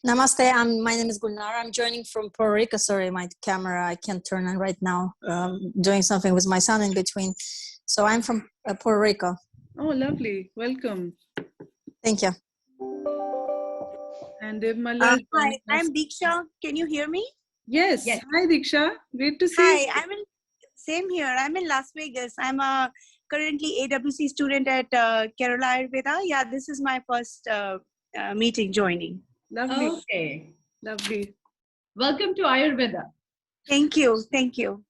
Namaste. My name is Gulnara. I'm joining from Puerto Rico. Sorry, my camera I can't turn on right now. Doing something with my son in between. So I'm from Puerto Rico. Oh, lovely. Welcome. Thank you. And Devmala. Hi, I'm Diksha. Can you hear me? Yes. Hi, Diksha. Great to see you. Hi, same here. I'm in Las Vegas. I'm a currently AWC student at Kerala Ayurveda. Yeah, this is my first meeting joining. Lovely. Okay. Lovely. Welcome to Ayurveda. Thank you. Thank you.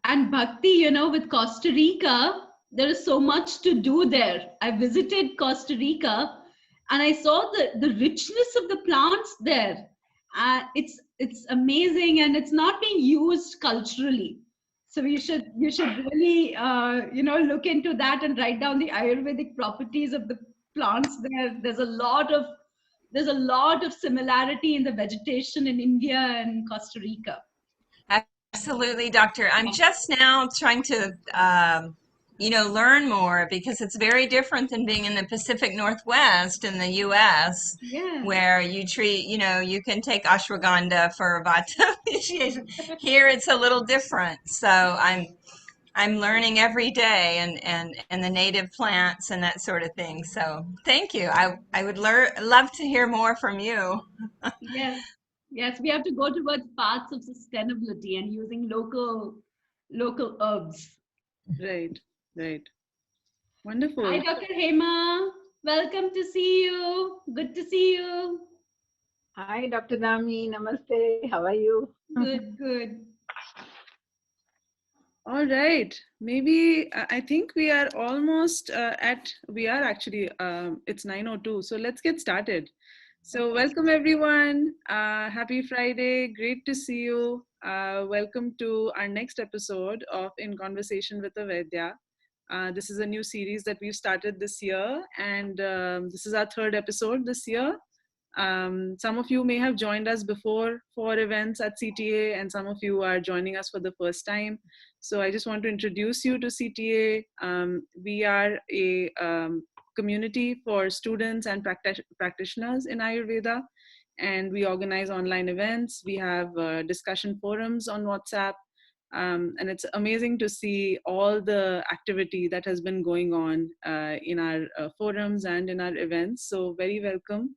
And Bhakti, with Costa Rica, there is so much to do there. I visited Costa Rica and I saw the richness of the plants there. It's amazing, and it's not being used culturally. So you should really look into that and write down the Ayurvedic properties of the plants there. There's a lot of similarity in the vegetation in India and Costa Rica. Absolutely, doctor. I'm just now trying to, learn more, because it's very different than being in the Pacific Northwest in the U.S., where you treat, you can take ashwagandha for vata initiation. Here it's a little different. So I'm learning every day, and the native plants and that sort of thing. So thank you. I would love to hear more from you. Yes, we have to go towards paths of sustainability and using local herbs. Right. Wonderful. Hi, Dr. Hema. Welcome to see you. Good to see you. Hi, Dr. Nami. Namaste. How are you? Good. All right. Maybe I think we are almost it's 9:02. So let's get started. So welcome everyone. Happy Friday. Great to see you. Welcome to our next episode of In Conversation with a Vaidya. This is a new series that we've started this year, and this is our third episode this year. Some of you may have joined us before for events at CTA, and some of you are joining us for the first time. So I just want to introduce you to CTA. We are a community for students and practitioners in Ayurveda, and we organize online events. We have discussion forums on WhatsApp, and it's amazing to see all the activity that has been going on in our forums and in our events. So very welcome,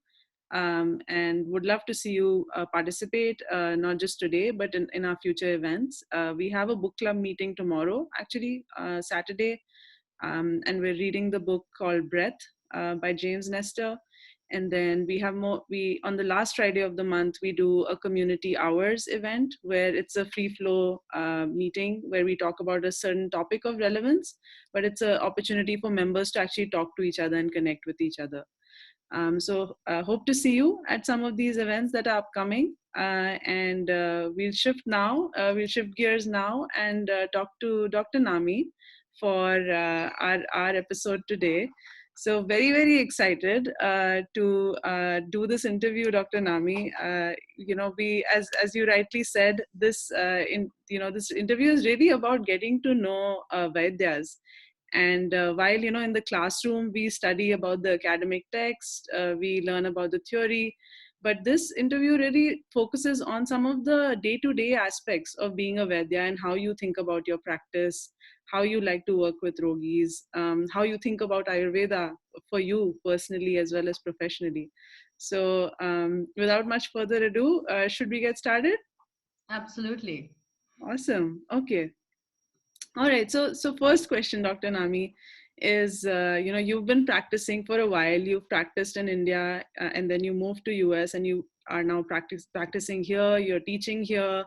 and would love to see you participate, not just today, but in our future events. We have a book club meeting tomorrow, actually Saturday, and we're reading the book called Breath by James Nestor. And then we have on the last Friday of the month, we do a community hours event where it's a free flow meeting where we talk about a certain topic of relevance, but it's an opportunity for members to actually talk to each other and connect with each other. So hope to see you at some of these events that are upcoming. And we'll shift gears now and talk to Dr. Nami for our episode today. So very, very excited to do this interview, Dr. Nami. We, as you rightly said, this interview is really about getting to know Vaidyas. And while, in the classroom, we study about the academic text, we learn about the theory, but this interview really focuses on some of the day-to-day aspects of being a Vaidya and how you think about your practice, how you like to work with Rogis, how you think about Ayurveda for you personally as well as professionally. So without much further ado, should we get started? Absolutely. Awesome. Okay. All right. So first question, Dr. Nami, is, you've been practicing for a while. You've practiced in India, and then you moved to US, and you are now practicing here. You're teaching here.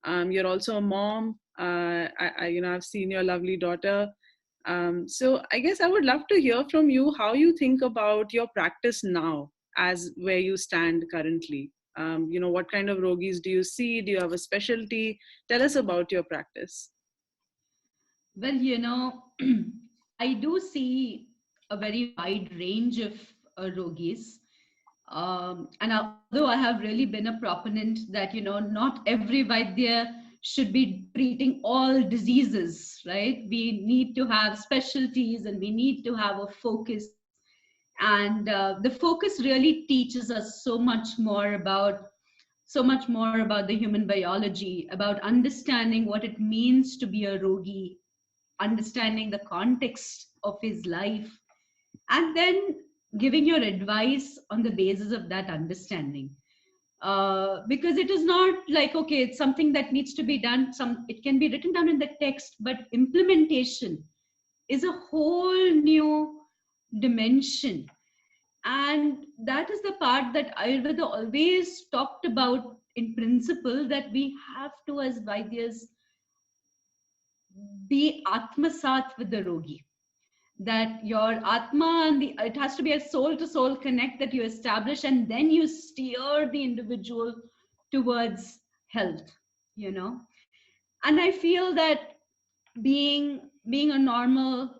You're also a mom. I've seen your lovely daughter. So I guess I would love to hear from you how you think about your practice now, as where you stand currently. What kind of Rogis do you see? Do you have a specialty? Tell us about your practice. Well, I do see a very wide range of Rogis. And although I have really been a proponent that, not every Vaidya should be treating all diseases, right? We need to have specialties and we need to have a focus. And the focus really teaches us so much more about the human biology, about understanding what it means to be a rogi, understanding the context of his life, and then giving your advice on the basis of that understanding. Because it is not like, okay, it's something that needs to be done. It can be written down in the text, but implementation is a whole new dimension. And that is the part that Ayurveda always talked about in principle, that we have to, as Vaidyas, be Atmasat with the Rogi. That your Atma and it has to be a soul to soul connect that you establish, and then you steer the individual towards health, you know. And I feel that being a normal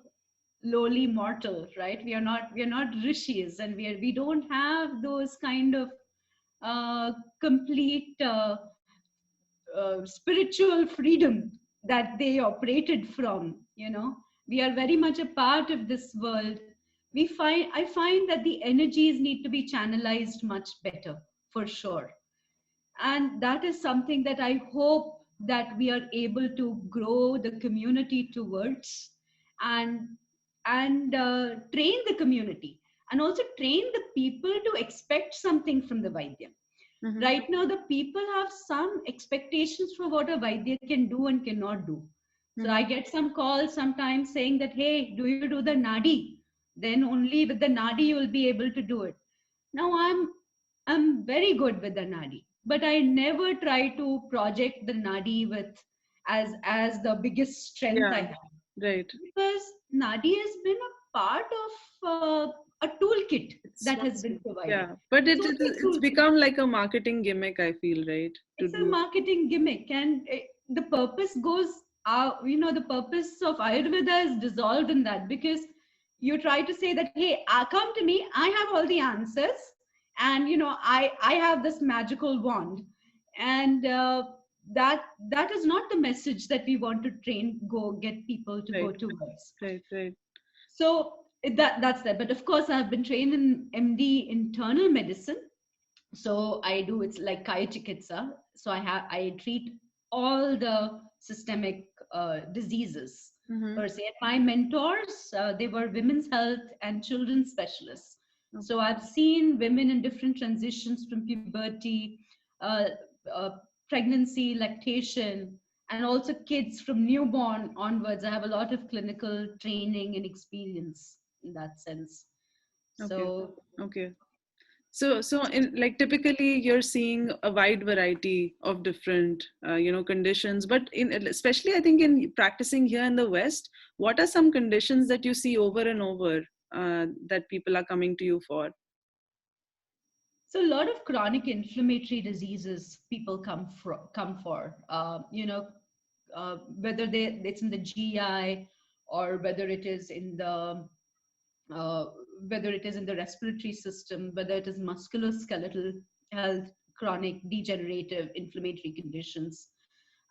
lowly mortal, right? We are not rishis, and we don't have those kind of complete spiritual freedom that they operated from, you know. We are very much a part of this world. I find that the energies need to be channelized much better, for sure. And that is something that I hope that we are able to grow the community towards, and train the community, and also train the people to expect something from the Vaidya. Mm-hmm. Right now, the people have some expectations for what a Vaidya can do and cannot do. So I get some calls sometimes saying that, hey, do you do the Nadi? Then only with the Nadi you will be able to do it. Now I'm very good with the Nadi, but I never try to project the Nadi with as the biggest strength I have. Right. Because Nadi has been a part of a toolkit that has been provided. Yeah, but it's become like a marketing gimmick, I feel, right? It's a marketing gimmick, and the purpose goes out, you know, the purpose of Ayurveda is dissolved in that, because you try to say that, hey, come to me, I have all the answers, and, you know, I have this magical wand. And that is not the message that we want to get people to go towards. Right. So that's that. But of course, I've been trained in MD internal medicine. So I do, it's like Kaya Chikitsa. So I treat all the systemic diseases per se. And my mentors, they were women's health and children's specialists. Okay. So I've seen women in different transitions from puberty, pregnancy, lactation, and also kids from newborn onwards. I have a lot of clinical training and experience in that sense. Okay. So in, like, typically you're seeing a wide variety of different, conditions, but especially I think in practicing here in the West, what are some conditions that you see over and over that people are coming to you for? So a lot of chronic inflammatory diseases people come for, whether it's in the GI, or whether it is in the respiratory system, whether it is musculoskeletal health, chronic degenerative inflammatory conditions,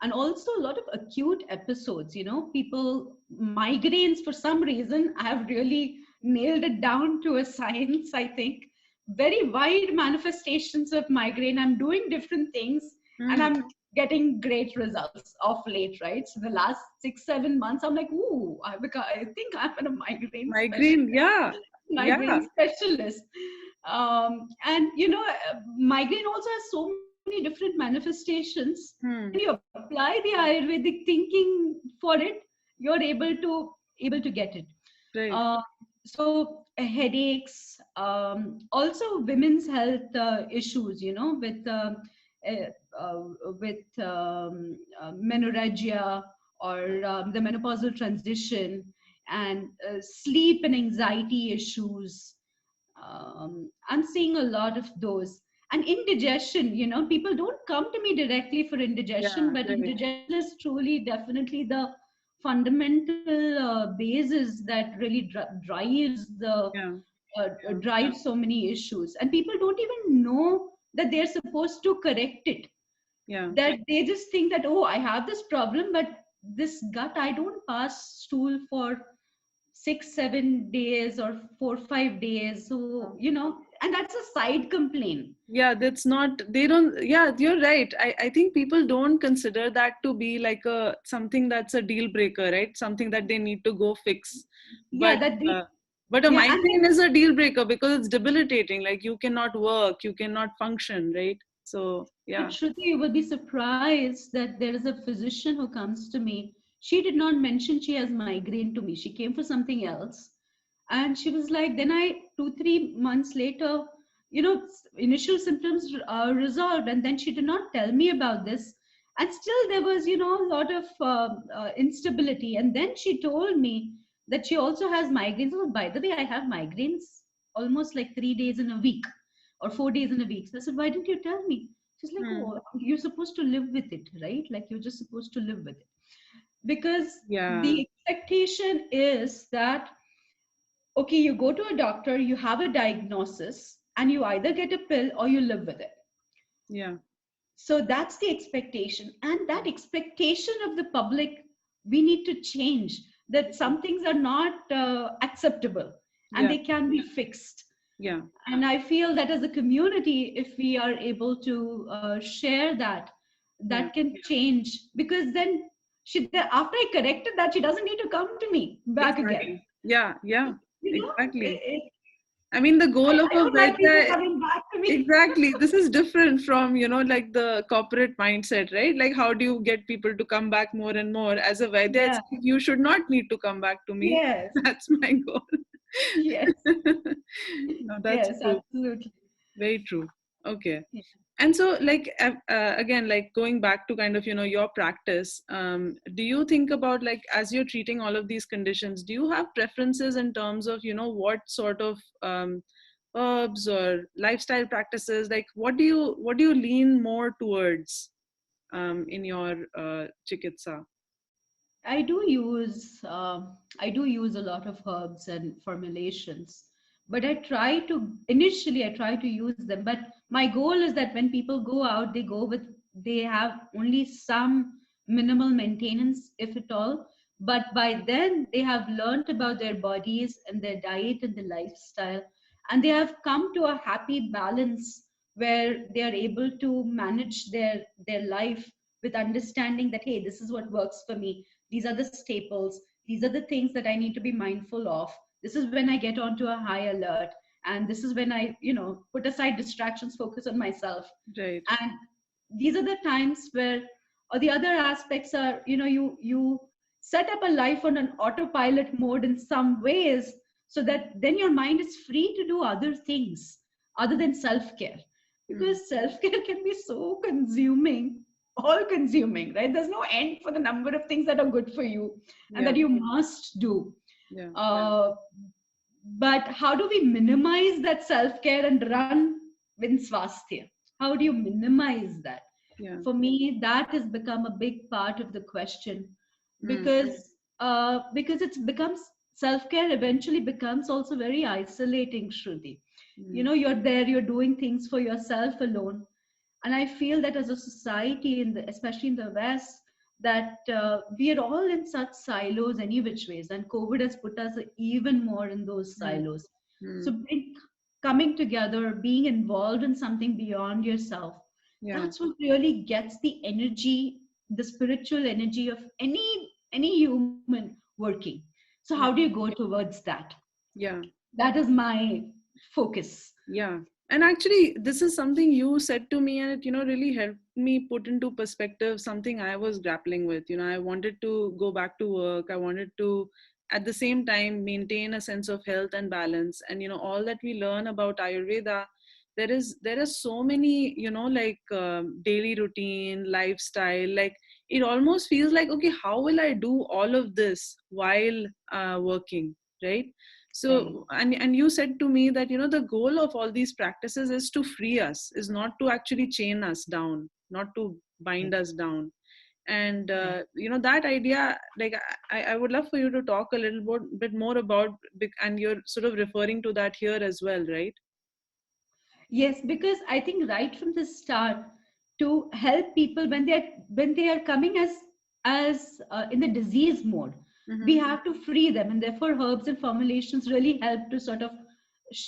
and also a lot of acute episodes. You know, people, migraines, for some reason, I have really nailed it down to a science, I think. Very wide manifestations of migraine. I'm doing different things and I'm getting great results of late, right? So the last 6-7 months, I'm like, ooh, I think I'm a migraine specialist. And migraine also has so many different manifestations. When you apply the Ayurvedic thinking for it, you're able to get it. Right. So headaches, also women's health issues, with menorrhagia, or the menopausal transition, and sleep and anxiety issues. I'm seeing a lot of those. And indigestion, people don't come to me directly for indigestion, but indigestion is truly, definitely the fundamental basis that really drives drives so many issues. And people don't even know that they're supposed to correct it. That they just think that, oh, I have this problem, but this gut, I don't pass stool for 6-7 days or 4-5 days. So, and that's a side complaint. Yeah, that's not, they don't, yeah, you're right. I think people don't consider that to be like something that's a deal breaker, right? Something that they need to go fix. Yeah, But a migraine is a deal breaker because it's debilitating. Like you cannot work, you cannot function, right? So, yeah. But Shruti, you will be surprised that there is a physician who comes to me. She did not mention she has migraine to me. She came for something else. And she was like, then 2-3 months later, initial symptoms resolved. And then she did not tell me about this. And still there was, a lot of instability. And then she told me that she also has migraines. Oh, by the way, I have migraines almost like 3 days in a week or 4 days in a week. So I said, why didn't you tell me? She's like, oh, you're supposed to live with it, right? Like you're just supposed to live with it. Because the expectation is that, okay, you go to a doctor, you have a diagnosis, and you either get a pill or you live with it. Yeah. So that's the expectation. And that expectation of the public, we need to change. That some things are not acceptable and they can be fixed. Yeah. And I feel that as a community, if we are able to share that, that can change. Because then after I corrected that, she doesn't need to come to me back again. Yeah, exactly. I mean, the goal of a Vaidya, coming back to me. Exactly. This is different from, like the corporate mindset, right? Like, how do you get people to come back more and more? As a Vaidya, it's like, you should not need to come back to me. Yes. That's my goal. Yes. No, that's true. Absolutely. Very true. Okay. Yeah. And so, like, again, like going back to kind of, your practice, do you think about, like, as you're treating all of these conditions, do you have preferences in terms of, what sort of herbs or lifestyle practices, like what do you lean more towards in your chikitsa? I do use a lot of herbs and formulations, but initially I try to use them. But my goal is that when people go out, they have only some minimal maintenance, if at all. But by then they have learned about their bodies and their diet and the lifestyle, and they have come to a happy balance where they are able to manage their life with understanding that, hey, this is what works for me. These are the staples. These are the things that I need to be mindful of. This is when I get onto a high alert. And this is when I, put aside distractions, focus on myself. Right. And these are the times where, or the other aspects are, you set up a life on an autopilot mode in some ways, so that then your mind is free to do other things other than self-care. Because self-care can be so consuming, all consuming, right? There's no end for the number of things that are good for you and that you must do. But how do we minimize that self-care and run with swasthya? How do you minimize that? For me, that has become a big part of the question, because self-care eventually becomes also very isolating, Shruti. You're there, you're doing things for yourself alone. And I feel that as a society, especially in the West, that we are all in such silos any which ways. And COVID has put us even more in those silos. So coming together, being involved in something beyond yourself, that's what really gets the energy, the spiritual energy of any human working. So how do you go towards that? That is my focus. And actually, this is something you said to me, and it, really helped me put into perspective something I was grappling with. I wanted to go back to work. I wanted to, at the same time, maintain a sense of health and balance. And, all that we learn about Ayurveda, there are so many, daily routine, lifestyle, like it almost feels like, okay, how will I do all of this while working, right? So, and you said to me that, the goal of all these practices is to free us, is not to actually chain us down, not to bind us down. And, that idea, like, I would love for you to talk a little bit more about, and you're sort of referring to that here as well, right? Yes, because I think right from the start, to help people when they are coming as in the disease mode, We have to free them, and therefore herbs and formulations really help to sort of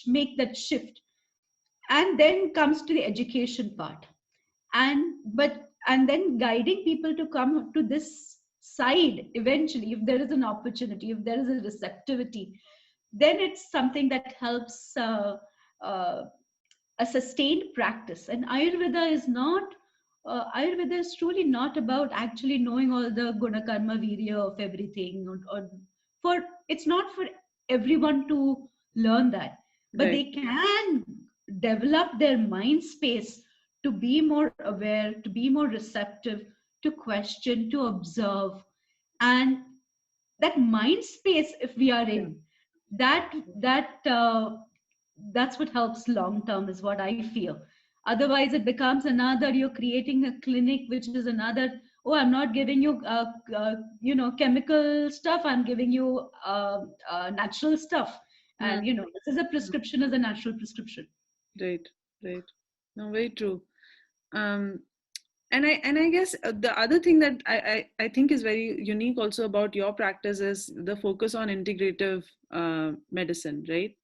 make that shift. And then comes to the education part, and then guiding people to come to this side eventually. If there is an opportunity, if there is a receptivity, then it's something that helps uh, a sustained practice. And Ayurveda is truly not about actually knowing all the guna karma virya of everything, or for it's not for everyone to learn that, but they can develop their mind space to be more aware, to be more receptive, to question, to observe. And that mind space, if we are in that's what helps long term, is what I feel. Otherwise it becomes another, you're creating a clinic which is another, oh, I'm not giving you chemical stuff, I'm giving you natural stuff. And this is a prescription, is a natural prescription. Right. No, very true. And I guess the other thing that I think is very unique also about your practice is the focus on integrative medicine, right?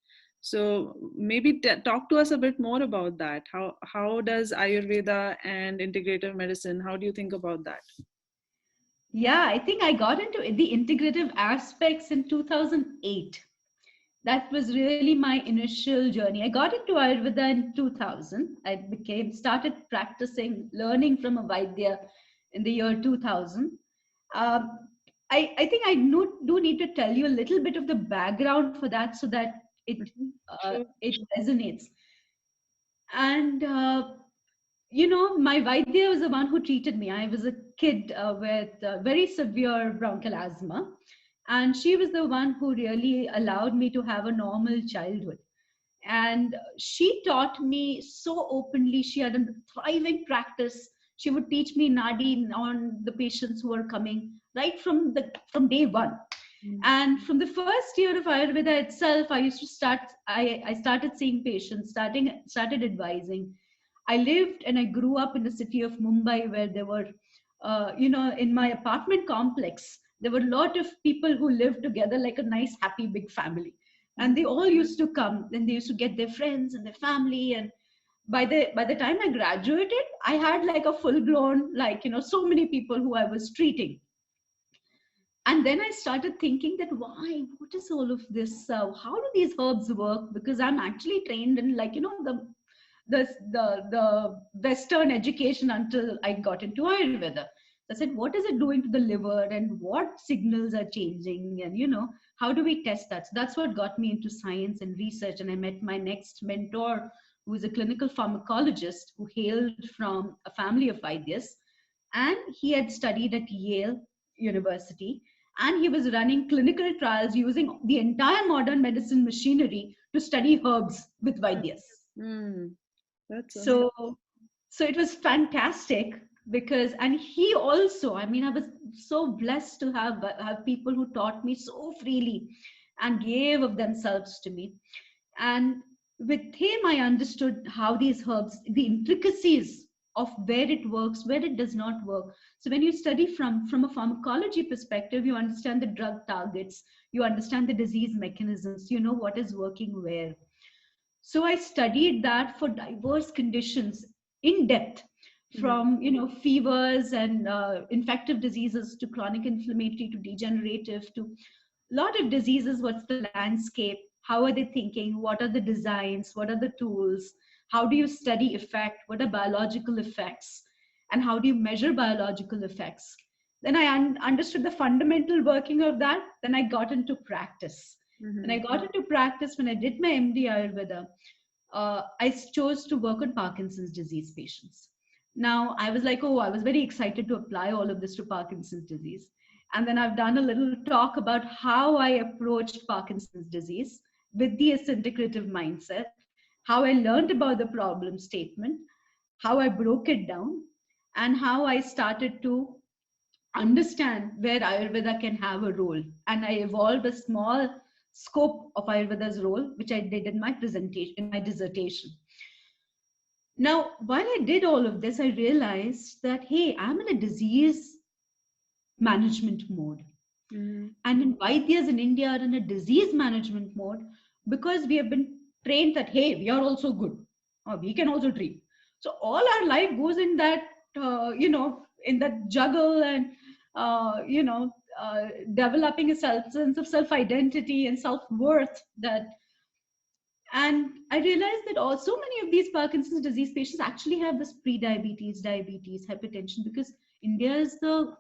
So maybe talk to us a bit more about that. How does Ayurveda and integrative medicine, how do you think about that? Yeah, I think I got into the integrative aspects in 2008. That was really my initial journey. I got into Ayurveda in 2000. I started practicing, learning from a Vaidya in the year 2000. I think I do need to tell you a little bit of the background for that, so that it resonates. And my Vaidya was the one who treated me. I was a kid with very severe bronchial asthma, and she was the one who really allowed me to have a normal childhood. And she taught me so openly. She had a thriving practice. She would teach me Nadi on the patients who were coming right from day one. And from the first year of Ayurveda itself, I started seeing patients, started advising. I lived and I grew up in the city of Mumbai, where there were, in my apartment complex, there were a lot of people who lived together like a nice, happy, big family. And they all used to come, and they used to get their friends and their family. And by the time I graduated, I had like a full-blown, so many people who I was treating. And then I started thinking that what is all of this? How do these herbs work? Because I'm actually trained in the Western education until I got into Ayurveda. I said, what is it doing to the liver, and what signals are changing, and how do we test that? So that's what got me into science and research. And I met my next mentor, who was a clinical pharmacologist who hailed from a family of Vaidyas, and he had studied at Yale University, and he was running clinical trials using the entire modern medicine machinery to study herbs with Vaidyas. So it was fantastic, and he also, I was so blessed to have people who taught me so freely and gave of themselves to me. And with him, I understood how these herbs, the intricacies of where it works, where it does not work. So when you study from a pharmacology perspective, you understand the drug targets, you understand the disease mechanisms, you know what is working where. So I studied that for diverse conditions in depth, from fevers and infective diseases to chronic inflammatory to degenerative to a lot of diseases. What's the landscape? How are they thinking? What are the designs? What are the tools? How do you study effect? What are biological effects? And how do you measure biological effects? Then I understood the fundamental working of that. Then I got into practice. When I got into practice, when I did my MD Ayurveda, I chose to work on Parkinson's disease patients. Now, I was like, I was very excited to apply all of this to Parkinson's disease. And then I've done a little talk about how I approached Parkinson's disease with the integrative mindset, how I learned about the problem statement, how I broke it down, and how I started to understand where Ayurveda can have a role. And I evolved a small scope of Ayurveda's role, which I did in my presentation, in my dissertation. Now, while I did all of this, I realized that, hey, I'm in a disease management mode. And in Vaidyas in India are in a disease management mode because we have been trained that, hey, we are also good. We can also treat. So all our life goes in that, in that juggle and, developing a sense of self-identity and self-worth and I realized that also many of these Parkinson's disease patients actually have this pre-diabetes, diabetes, hypertension, because India is the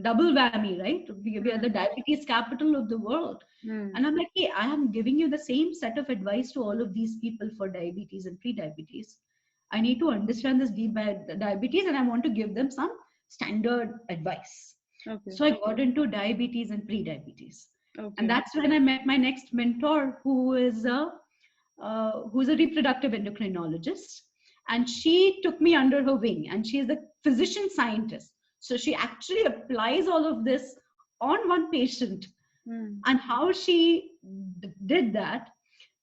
double whammy, right? We are the diabetes capital of the world. And I'm like, hey, I am giving you the same set of advice to all of these people for diabetes and pre-diabetes. I need to understand this diabetes and I want to give them some standard advice. Okay. So I got into diabetes and pre-diabetes. Okay. And that's when I met my next mentor, who's a reproductive endocrinologist. And she took me under her wing, and she is a physician scientist. So she actually applies all of this on one patient. And how she did that,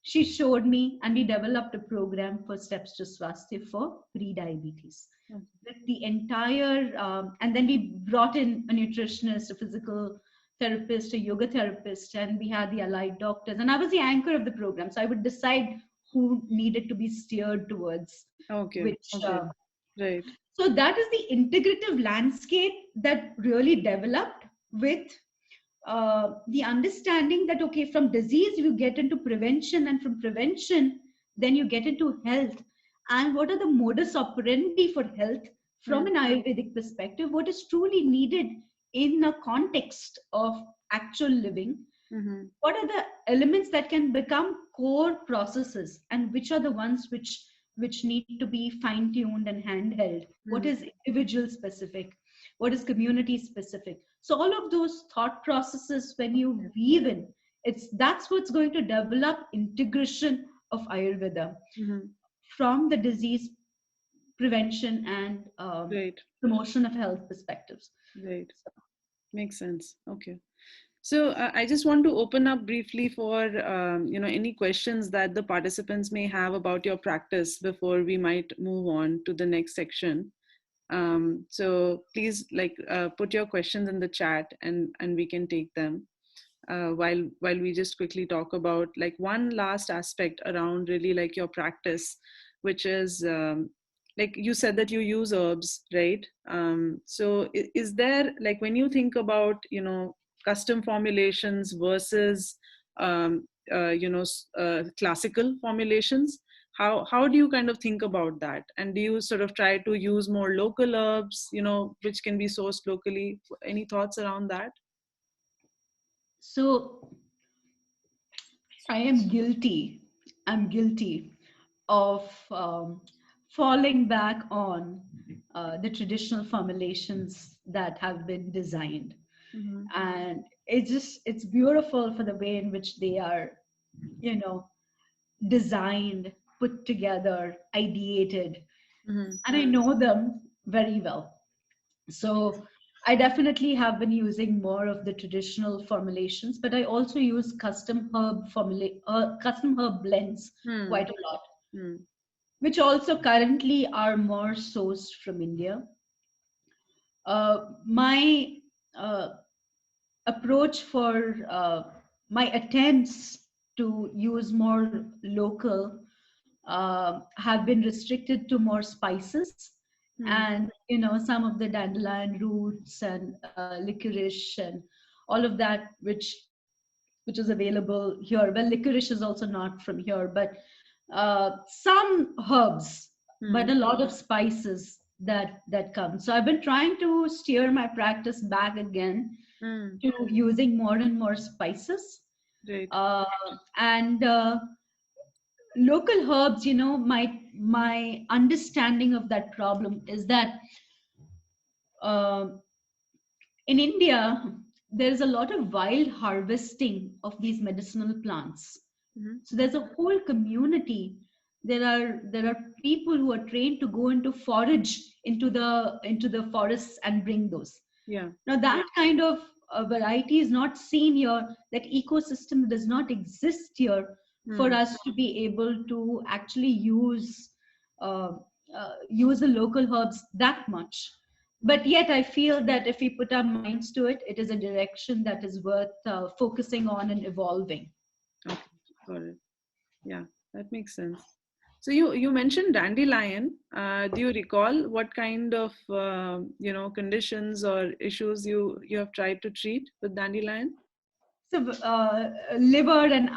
she showed me, and we developed a program for Steps to Swasthya for pre-diabetes. With the entire, and then we brought in a nutritionist, a physical therapist, a yoga therapist, and we had the allied doctors. And I was the anchor of the program. So I would decide who needed to be steered towards which. Right. So that is the integrative landscape that really developed with the understanding that, okay, from disease, you get into prevention, and from prevention, then you get into health. And what are the modus operandi for health from an Ayurvedic perspective? What is truly needed in a context of actual living? What are the elements that can become core processes, and which are the ones which need to be fine-tuned and handheld? What is individual specific? What is community specific? So all of those thought processes, when you weave in, that's what's going to develop integration of Ayurveda from the disease prevention and promotion of health perspectives. Right. Makes sense. Okay. So I just want to open up briefly for any questions that the participants may have about your practice before we might move on to the next section. So please put your questions in the chat and we can take them while we just quickly talk about one last aspect around really your practice, which is you said that you use herbs, right? So is there, when you think about custom formulations versus classical formulations, how do you kind of think about that? And do you sort of try to use more local herbs, which can be sourced locally? Any thoughts around that? So I'm guilty of falling back on the traditional formulations that have been designed. And it's beautiful for the way in which they are, designed, put together, ideated. And I know them very well. So I definitely have been using more of the traditional formulations, but I also use custom herb blends quite a lot, which also currently are more sourced from India. My approach for my attempts to use more local have been restricted to more spices and some of the dandelion roots and licorice and all of that which is available here. Well, licorice is also not from here, but some herbs, but a lot of spices that come. So I've been trying to steer my practice back again to using more and more spices. Right. And local herbs, my understanding of that problem is that in India, there's a lot of wild harvesting of these medicinal plants. So there's a whole community. There are people who are trained to go into forage into the forests and bring those. Yeah. Now that kind of variety is not seen here. That ecosystem does not exist here for us to be able to actually use the local herbs that much. but yet I feel that if we put our minds to it, it is a direction that is worth focusing on and evolving. Okay, got it. Yeah, that makes sense. So you mentioned dandelion. Do you recall what kind of conditions or issues you have tried to treat with dandelion? So liver and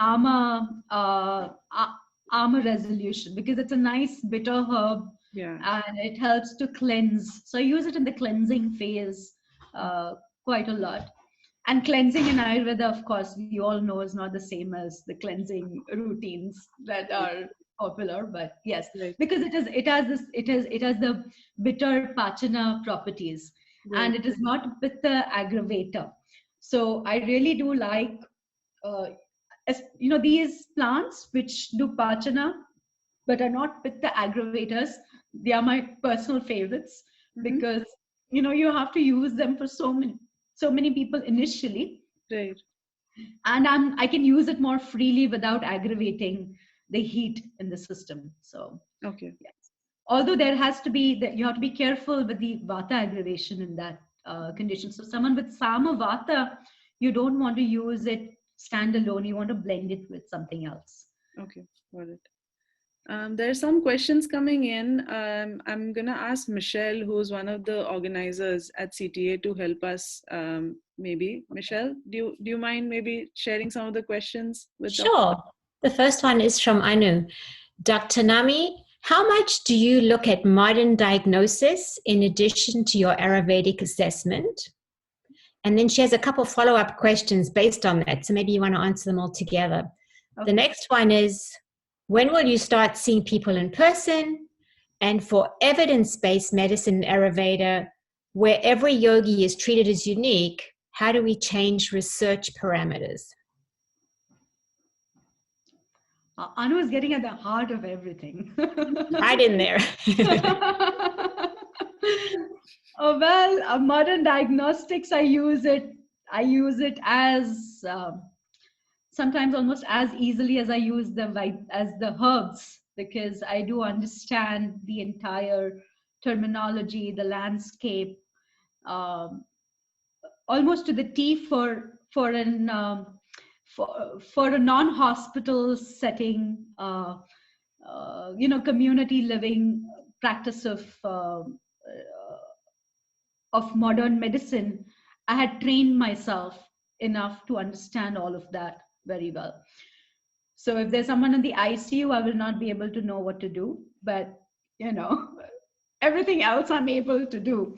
armor resolution, because it's a nice bitter herb. Yeah. And it helps to cleanse. So I use it in the cleansing phase quite a lot. And cleansing in Ayurveda, of course, we all know is not the same as the cleansing routines that are popular. But yes, right. Because it has the bitter pachana properties, right. And it is not pitta aggravator. So I really do like these plants which do pachana but are not pitta aggravators. They are my personal favorites because you have to use them for so many people initially, right? And I can use it more freely without aggravating the heat in the system. So okay, yes. Although there has to be that you have to be careful with the vata aggravation in that condition. So someone with sama vata, you don't want to use it standalone. You want to blend it with something else. Okay, got it. There are some questions coming in. I'm going to ask Michelle, who's one of the organizers at CTA, to help us. Maybe Michelle, do you mind maybe sharing some of the questions with Sure. The first one is from Anu. Dr. Nami, how much do you look at modern diagnosis in addition to your Ayurvedic assessment? And then she has a couple follow-up questions based on that. So maybe you want to answer them all together. Okay. The next one is, when will you start seeing people in person? And for evidence-based medicine in Ayurveda, where every yogi is treated as unique, how do we change research parameters? Anu is getting at the heart of everything. Right in there. Well, modern diagnostics, I use it as sometimes almost as easily as I use the herbs, because I do understand the entire terminology, the landscape, almost to the T for a non-hospital setting, community living practice of modern medicine. I had trained myself enough to understand all of that very well. So if there's someone in the ICU, I will not be able to know what to do, but everything else I'm able to do.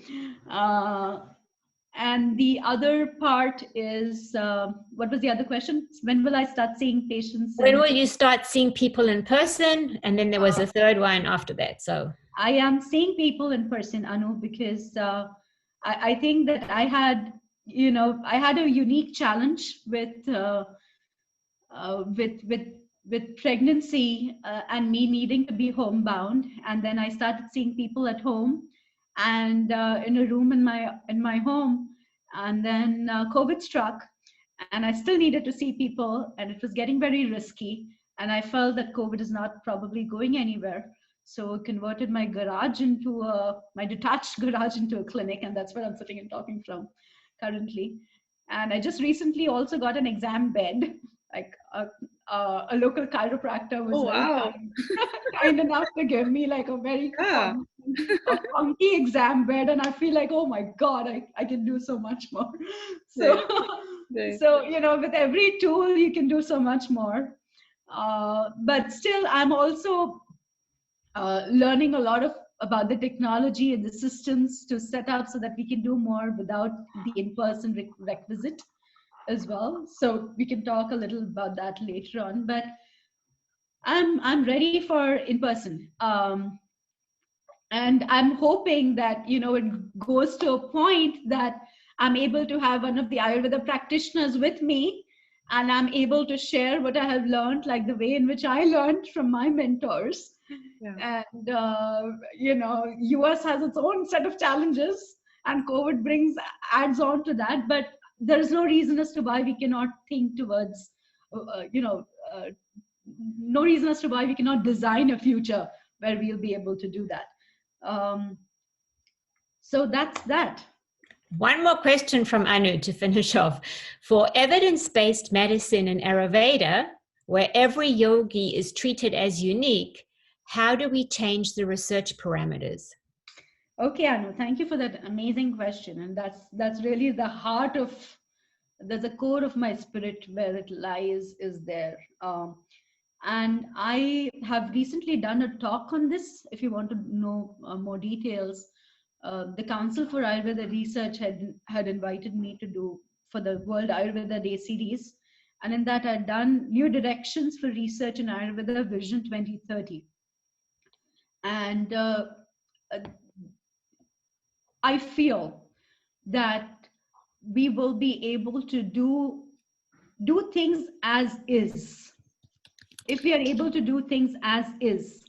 And the other part is, what was the other question? When will I start seeing patients? When will you start seeing people in person? And then there was a third one after that. So I am seeing people in person, Anu, because I think that I had a unique challenge with pregnancy and me needing to be homebound, and then I started seeing people at home and in a room in my home, and then COVID struck, and I still needed to see people, and it was getting very risky, and I felt that COVID is not probably going anywhere. So I converted my garage into my detached garage into a clinic, and that's where I'm sitting and talking from currently. And I just recently also got an exam bed, like a local chiropractor was kind enough to give me like a very funky exam bed, and I feel like, oh my God, I can do so much more. So, so with every tool you can do so much more. But still, I'm also learning a lot about the technology and the systems to set up so that we can do more without the in-person requisite as well. So we can talk a little about that later on. But I'm ready for in-person, and I'm hoping that it goes to a point that I'm able to have one of the Ayurveda practitioners with me, and I'm able to share what I have learned, like the way in which I learned from my mentors. Yeah. And US has its own set of challenges, and COVID adds on to that. But there is no reason as to why we cannot think towards, no reason as to why we cannot design a future where we'll be able to do that. So that's that. One more question from Anu to finish off. For evidence-based medicine in Ayurveda, where every yogi is treated as unique, how do we change the research parameters? Okay, Anu, thank you for that amazing question. And that's really the heart of, there's a core of my spirit where it lies is there. And I have recently done a talk on this. If you want to know more details, the Council for Ayurveda Research had invited me to do for the World Ayurveda Day series. And in that I'd done new directions for research in Ayurveda Vision 2030. And I feel that we will be able to do things as is. If we are able to do things as is,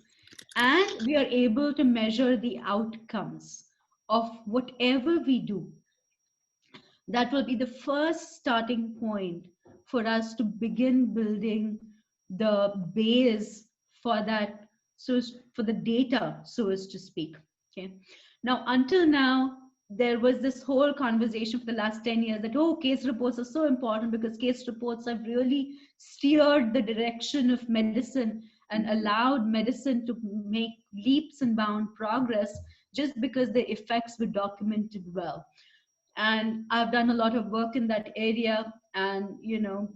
and we are able to measure the outcomes of whatever we do, that will be the first starting point for us to begin building the base for that, so for the data, so as to speak. Okay. Now, until now, there was this whole conversation for the last 10 years that, oh, case reports are so important because case reports have really steered the direction of medicine and allowed medicine to make leaps and bound progress just because the effects were documented well. And I've done a lot of work in that area, and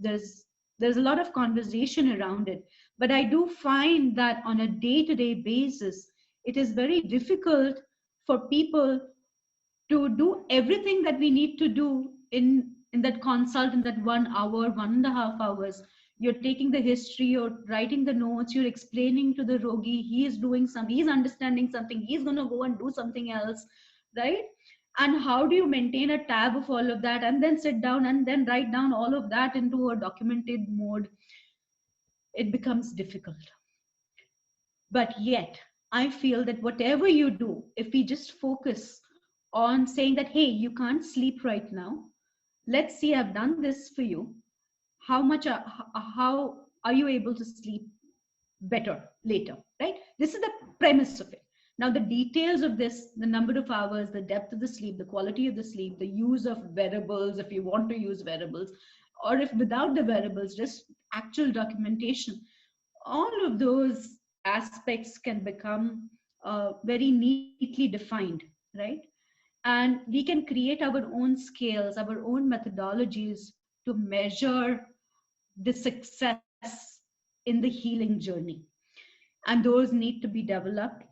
there's a lot of conversation around it. But I do find that on a day-to-day basis, it is very difficult for people to do everything that we need to do in that consult, in that 1 hour, 1.5 hours. You're taking the history, you're writing the notes, you're explaining to the rogi, he's understanding something, he's going to go and do something else, right? And how do you maintain a tab of all of that and then sit down and then write down all of that into a documented mode? It becomes difficult. But yet, I feel that whatever you do, if we just focus on saying that, hey, you can't sleep right now, let's see, I've done this for you. How are you able to sleep better later, right? This is the premise of it. Now, the details of this, the number of hours, the depth of the sleep, the quality of the sleep, the use of wearables, if you want to use wearables, or if without the wearables, just actual documentation, all of those aspects can become very neatly defined, right? And we can create our own scales, our own methodologies to measure the success in the healing journey. And those need to be developed.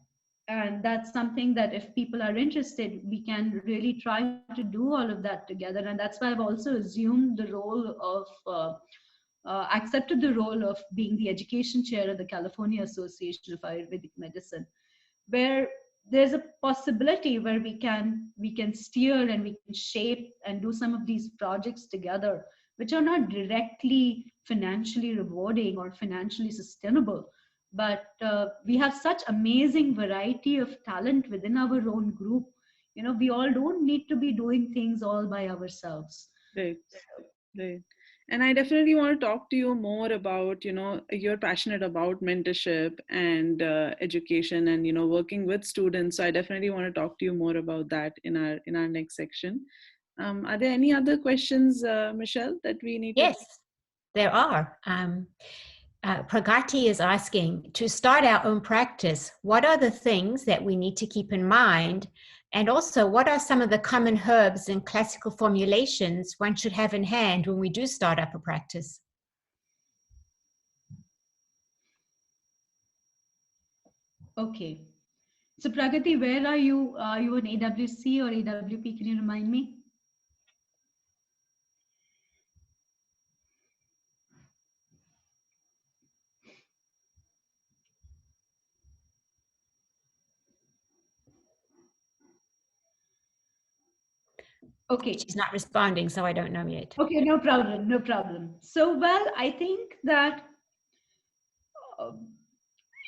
And that's something that if people are interested, we can really try to do all of that together. And that's why I've also assumed the role of, accepted the role of being the education chair of the California Association of Ayurvedic Medicine, where there's a possibility where we can steer and we can shape and do some of these projects together, which are not directly financially rewarding or financially sustainable. But we have such amazing variety of talent within our own group. We all don't need to be doing things all by ourselves. Right. And I definitely want to talk to you more about, you're passionate about mentorship and education and, working with students. So I definitely want to talk to you more about that in our next section. Are there any other questions, Michelle, that we need? Yes, there are. Pragati is asking, to start our own practice, what are the things that we need to keep in mind? And also, what are some of the common herbs and classical formulations one should have in hand when we do start up a practice? Okay. So Pragati, where are you? Are you an AWC or AWP? Can you remind me? Okay. She's not responding, so I don't know yet. Okay, no problem. So, well, I think that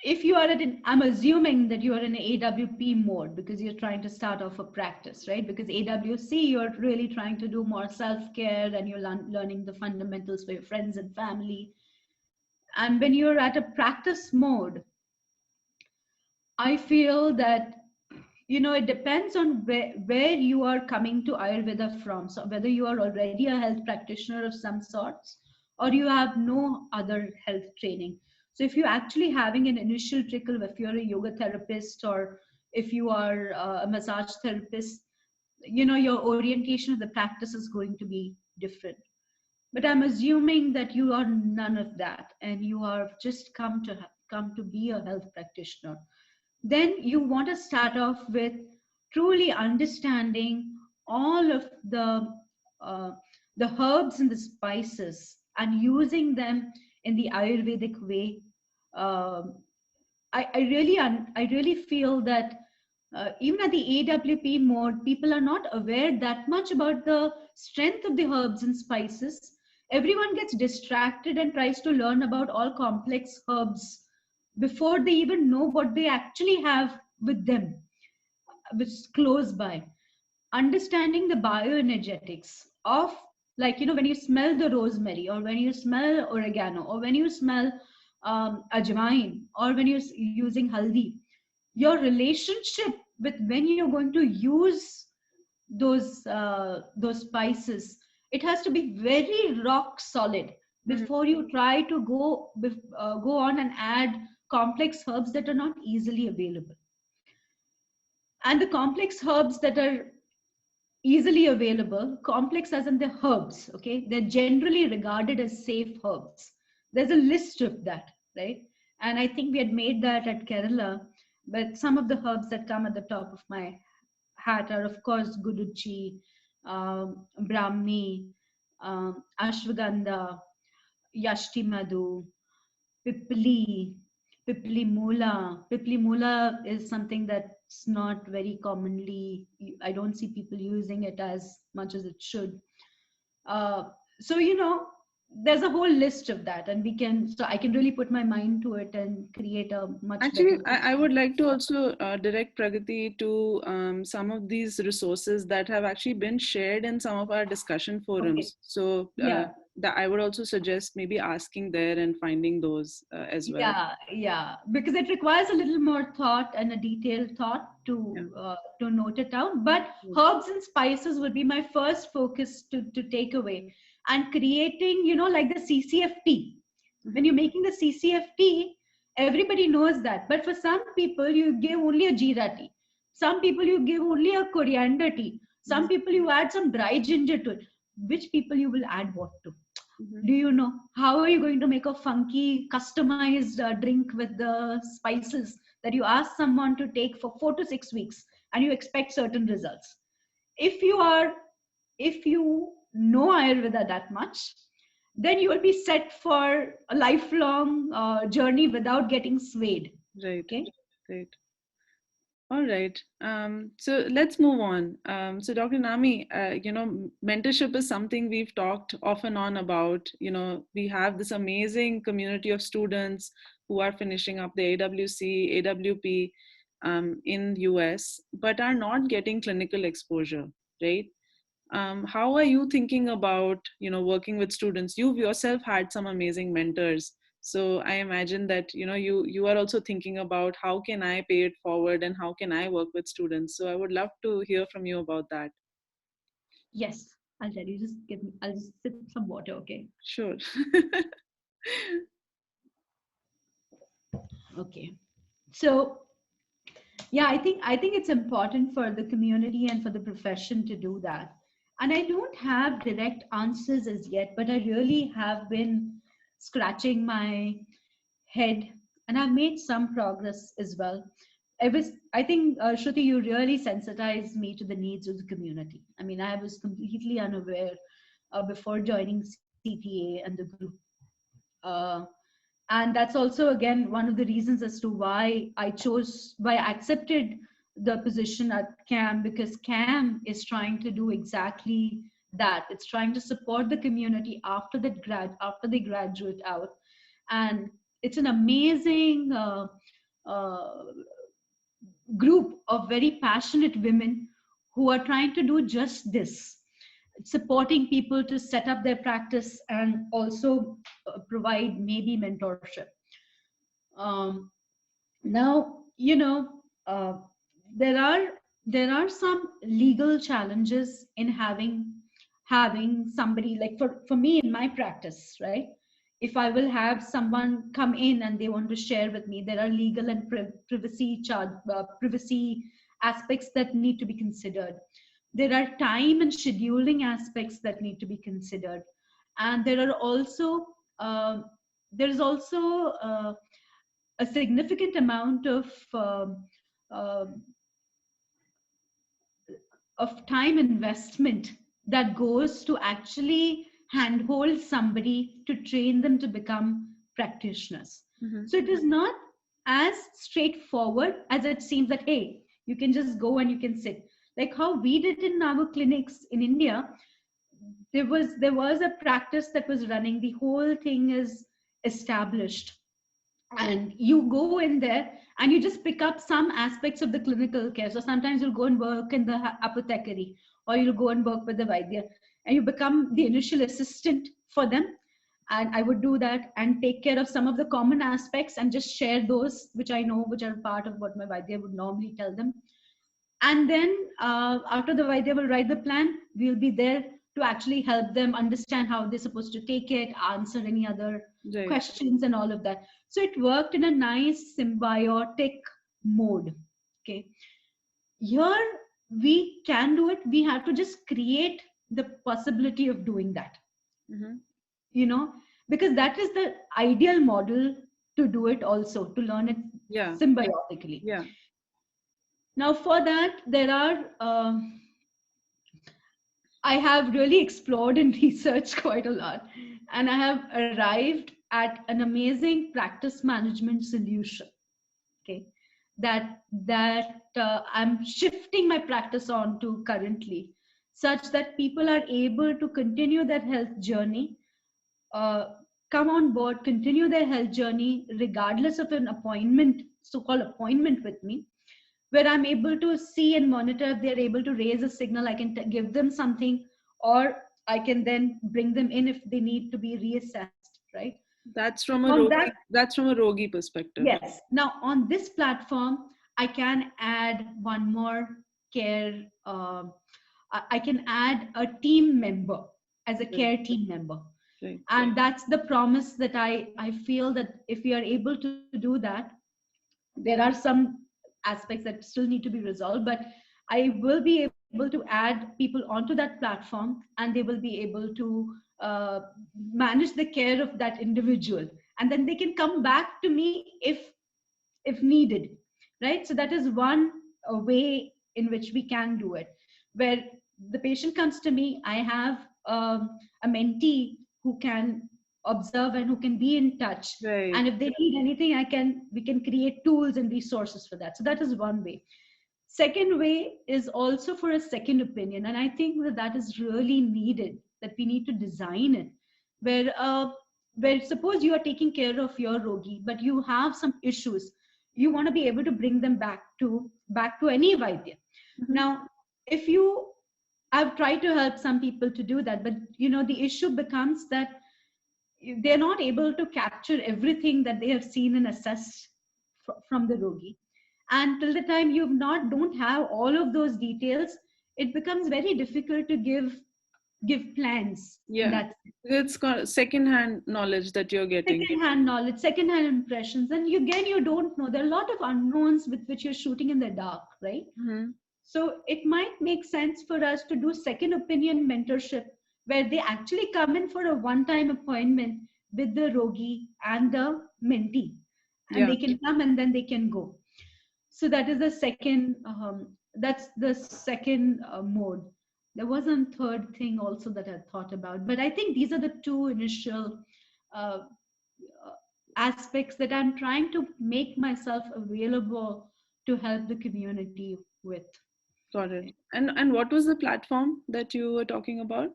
if you are I'm assuming that you are in an AWP mode because you're trying to start off a practice, right? Because AWC, you're really trying to do more self-care and you're learning the fundamentals for your friends and family. And when you're at a practice mode, I feel that it depends on where you are coming to Ayurveda from. So whether you are already a health practitioner of some sorts, or you have no other health training. So if you're actually having an initial trickle, if you're a yoga therapist or if you are a massage therapist, your orientation of the practice is going to be different. But I'm assuming that you are none of that, and you are just come to be a health practitioner. Then you want to start off with truly understanding all of uh, the herbs and the spices and using them in the Ayurvedic way. I really feel that even at the AWP mode, people are not aware that much about the strength of the herbs and spices. Everyone gets distracted and tries to learn about all complex herbs before they even know what they actually have with them, which is close by. Understanding the bioenergetics of, like, when you smell the rosemary, or when you smell oregano, or when you smell ajwain, or when you're using haldi, your relationship with when you're going to use those spices, it has to be very rock solid before you try to go on and add complex herbs that are not easily available. And the complex herbs that are easily available, complex as in the herbs, okay, they're generally regarded as safe herbs. There's a list of that, right? And I think we had made that at Kerala, but some of the herbs that come at the top of my hat are, of course, guduchi, brahmi, ashwagandha, yashti madhu, pipli, pipli mula. Pipli mula is something that's not very commonly, I don't see people using it as much as it should. So, there's a whole list of that, and I can really put my mind to it and create a much Actually, better. I would like to also direct Pragati to some of these resources that have actually been shared in some of our discussion forums. Okay. So I would also suggest maybe asking there and finding those as well. Yeah, because it requires a little more thought and a detailed thought to note it down. But herbs and spices would be my first focus to take away. And creating, like the CCF-tea. When you're making the CCF-tea, everybody knows that. But for some people, you give only a jeera tea. Some people, you give only a coriander tea. Some people, you add some dry ginger to it. Which people you will add what to? Do you know? How are you going to make a funky, customized drink with the spices that you ask someone to take for 4 to 6 weeks and you expect certain results? If you know Ayurveda that much, then you will be set for a lifelong journey without getting swayed. Right. Okay. Right. All right. So let's move on. So Dr. Nami, mentorship is something we've talked off and on about. We have this amazing community of students who are finishing up the AWC, AWP in US, but are not getting clinical exposure, right? How are you thinking about, working with students? You've yourself had some amazing mentors. So I imagine that, you are also thinking about how can I pay it forward and how can I work with students? So I would love to hear from you about that. Yes, I'll tell you. I'll just sip some water, okay? Sure. Okay. So yeah, I think it's important for the community and for the profession to do that. And I don't have direct answers as yet, but I really have been scratching my head, and I've made some progress as well. I think, Shruti, you really sensitized me to the needs of the community. I mean, I was completely unaware before joining CTA and the group. And that's also, again, one of the reasons as to why I accepted the position at CAM, because CAM is trying to do exactly that. It's trying to support the community after they graduate out. And it's an amazing group of very passionate women who are trying to do just this, supporting people to set up their practice and also provide maybe mentorship. Now, there are there are some legal challenges in having somebody, like for me in my practice, right? If I will have someone come in and they want to share with me, there are legal and privacy aspects that need to be considered. There are time and scheduling aspects that need to be considered, and there is also a significant amount of time investment that goes to actually handhold somebody to train them to become practitioners. So it is not as straightforward as it seems that, hey, you can just go and you can sit. Like how we did in our clinics in India, there was a practice that was running. The whole thing is established. And you go in there and you just pick up some aspects of the clinical care. So sometimes you'll go and work in the apothecary, or you'll go and work with the Vaidya, and you become the initial assistant for them. And I would do that and take care of some of the common aspects and just share those which I know, which are part of what my Vaidya would normally tell them. And then after the Vaidya will write the plan, we'll be there to actually help them understand how they're supposed to take it, answer any other questions and all of that. So it worked in a nice symbiotic mode. Okay. Here we can do it. We have to just create the possibility of doing that. You know, because that is the ideal model to do it also, to learn it symbiotically. Now for that, there are, I have really explored and researched quite a lot, and I have arrived at an amazing practice management solution. Okay, that I'm shifting my practice on to currently, such that people are able to continue their health journey, come on board, continue their health journey regardless of an appointment, so-called appointment with me, where I'm able to see and monitor if they're able to raise a signal. I can give them something, or I can then bring them in if they need to be reassessed, right? That's from a Rogi perspective. Yes. Now on this platform, I can add one more care. I can add a team member as a care team member. And that's the promise that I feel that if we are able to do that, there are some aspects that still need to be resolved, but I will be able to add people onto that platform, and they will be able to manage the care of that individual, and then they can come back to me if needed, right? So that is one way in which we can do it, where the patient comes to me, I have a mentee who can observe and who can be in touch, and if they need anything, we can create tools and resources for that. So that is one way. Second way is also for a second opinion, and I think that is really needed, that we need to design it where suppose you are taking care of your Rogi, but you have some issues, you want to be able to bring them back to any Vaidya. Now I've tried to help some people to do that, but the issue becomes that they're not able to capture everything that they have seen and assessed from the Rogi. And till the time you don't have all of those details, it becomes very difficult to give plans. It's second-hand knowledge that you're getting. Second-hand knowledge, second-hand impressions, and you don't know. There are a lot of unknowns with which you're shooting in the dark, right? So it might make sense for us to do second opinion mentorship, where they actually come in for a one-time appointment with the Rogi and the mentee, and they can come and then they can go. So that is the second. That's the second mode. There was a third thing also that I thought about, but I think these are the two initial aspects that I'm trying to make myself available to help the community with. Got it. And what was the platform that you were talking about?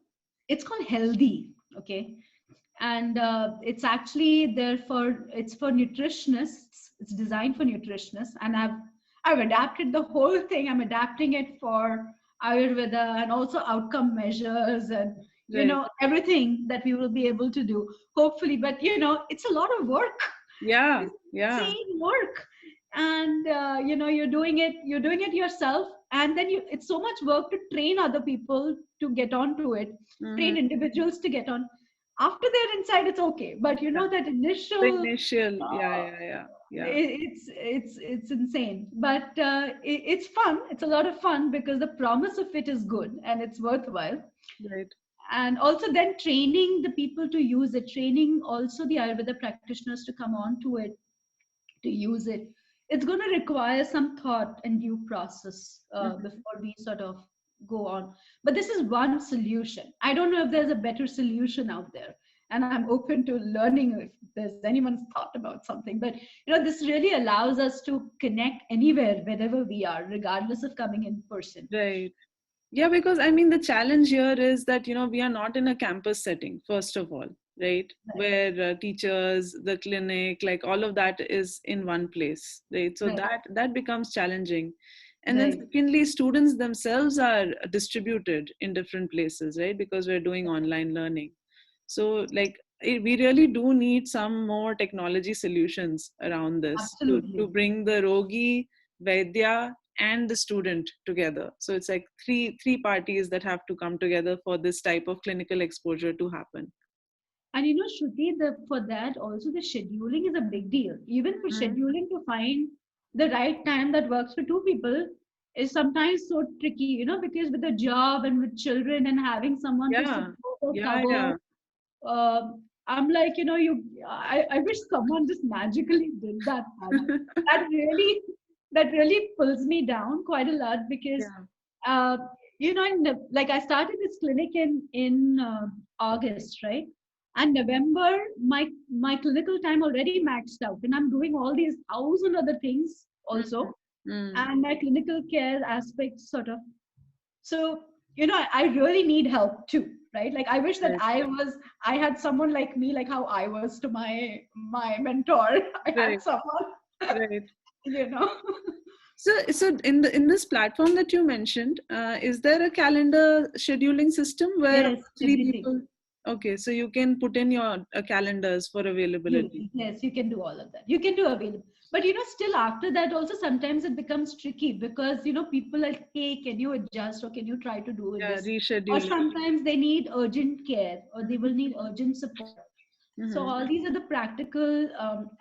It's called Healthy. Okay. And it's actually it's for nutritionists. It's designed for nutritionists, and I've adapted the whole thing. I'm adapting it for Ayurveda and also outcome measures and everything that we will be able to do, hopefully. But it's a lot of work. Yeah. It's insane work. And and you're doing it yourself, and then it's so much work to train other people to get onto it, train individuals to get on. After they're inside, it's okay, but that initial it's insane, but it's fun. It's a lot of fun because the promise of it is good and it's worthwhile. Right. And also then training the people to use it, training also the Ayurveda practitioners to come on to it, to use it. It's going to require some thought and due process before we sort of go on. But this is one solution. I don't know if there's a better solution out there. And I'm open to learning if there's anyone's thought about something. But this really allows us to connect anywhere, wherever we are, regardless of coming in person. Right. Yeah, because I mean, the challenge here is that, we are not in a campus setting, first of all, right? Where teachers, the clinic, like all of that is in one place, right? So that becomes challenging. And then secondly, students themselves are distributed in different places, right? Because we're doing online learning. So like, we really do need some more technology solutions around this to bring the Rogi, Vaidya, and the student together. So it's like three parties that have to come together for this type of clinical exposure to happen. And Shruti, for that also the scheduling is a big deal. Even for scheduling, to find the right time that works for two people is sometimes so tricky, because with the job and with children and having someone to support or cover. I'm like, I wish someone just magically did that. That really pulls me down quite a lot, because like I started this clinic in August, right? And November, my clinical time already maxed out, and I'm doing all these 1,000 other things also, and my clinical care aspects sort of. So I really need help too, right? Like I wish that I had someone like me, like how I was to my mentor. I had someone, right? So in this platform that you mentioned, is there a calendar scheduling system where three people? Okay, so you can put in your calendars for availability. Yes, you can do all of that. You can do available. But still after that also sometimes it becomes tricky, because people are like, hey, can you adjust, or can you try to do this? Reschedule. Or sometimes they need urgent care, or they will need urgent support. So all these are the practical